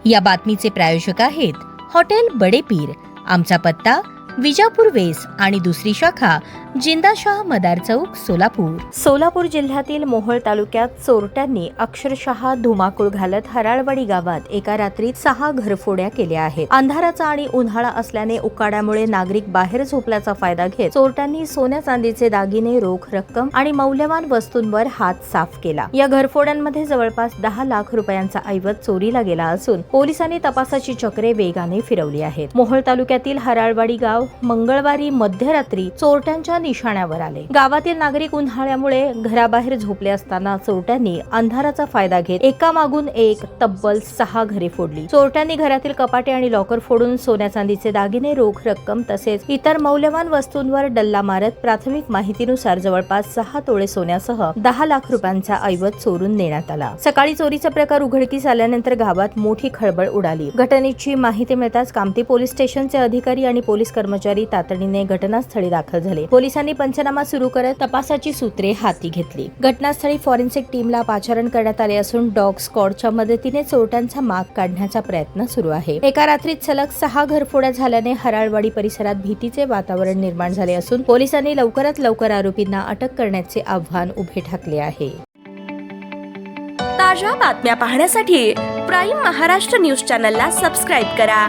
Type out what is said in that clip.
या बातमीचे प्रायोजक आहेत हॉटेल बडे पीर। आमचा पत्ता विजापूर वेस आणि दुसरी शाखा जिंदाशाह मदार चौक सोलापूर। सोलापूर जिल्ह्यातील मोहोळ तालुक्यात चोरट्यांनी अक्षरशः धुमाकूळ घालत हराळवाडी गावात एका रात्रीत 6 घरफोड्या केल्या आहेत। अंधाराचा आणि उन्हाळा असल्याने उकाड्यामुळे नागरिक बाहेर झोपल्याचा फायदा घेत चोरट्यांनी सोन्या चांदीचे दागिने, रोख रक्कम आणि मौल्यवान वस्तूंवर हात साफ केला। या घरफोड्यांमध्ये जवळपास 10 लाख रुपयांचा ऐवज चोरीला गेला असून पोलिसांनी तपासाची चक्रे वेगाने फिरवली आहेत। मोहोळ तालुक्यातील हराळवाडी गाव मंगळवारी मध्यरात्री चोरट्यांच्या निशाण्यावर आले। गावातील नागरिक उन्हाळ्यामुळे घराबाहेर झोपले असताना चोरट्यांनी अंधाराचा फायदा घेत एकामागून एक तब्बल 6 घरे फोडली। चोरट्यांनी घरातील कपाटे आणि लॉकर फोडून सोन्या चांदीचे दागिने, रोख रक्कम तसेच इतर मौल्यवान वस्तूंवर डल्ला मारत प्राथमिक माहितीनुसार जवळपास 6 तोळे सोन्यासह 10 लाख रुपयांचा ऐवज चोरून नेण्यात आला। सकाळी चोरीचा प्रकार उघडकीस आल्यानंतर गावात मोठी खळबळ उडाली। घटनेची माहिती मिळताच कामठी पोलीस स्टेशनचे अधिकारी आणि पोलीस कर्मचारी तातडीने घटनास्थळी दाखल झाले। पोलिसांनी पंचनामा सुरू करत तपासाची सूत्रे हाती घेतली। घटनास्थळी फॉरेन्सिक टीमला पाचारण करण्यात आले असून डॉग स्क्वॉडच्या मदतीने चोरट्यांचा माग काढण्याचा प्रयत्न सुरू आहे। एका रात्रीत सलग 6 घरफोड्या झाल्याने हराळवाडी परिसरात भीतीचे वातावरण निर्माण झाले असून पोलिसांनी लवकरात लवकर आरोपींना अटक करण्याचे आव्हान उभे ठाकले आहे। ताज्या बातम्या पाहण्यासाठी प्राईम महाराष्ट्र न्यूज चॅनलला सबस्क्राईब करा।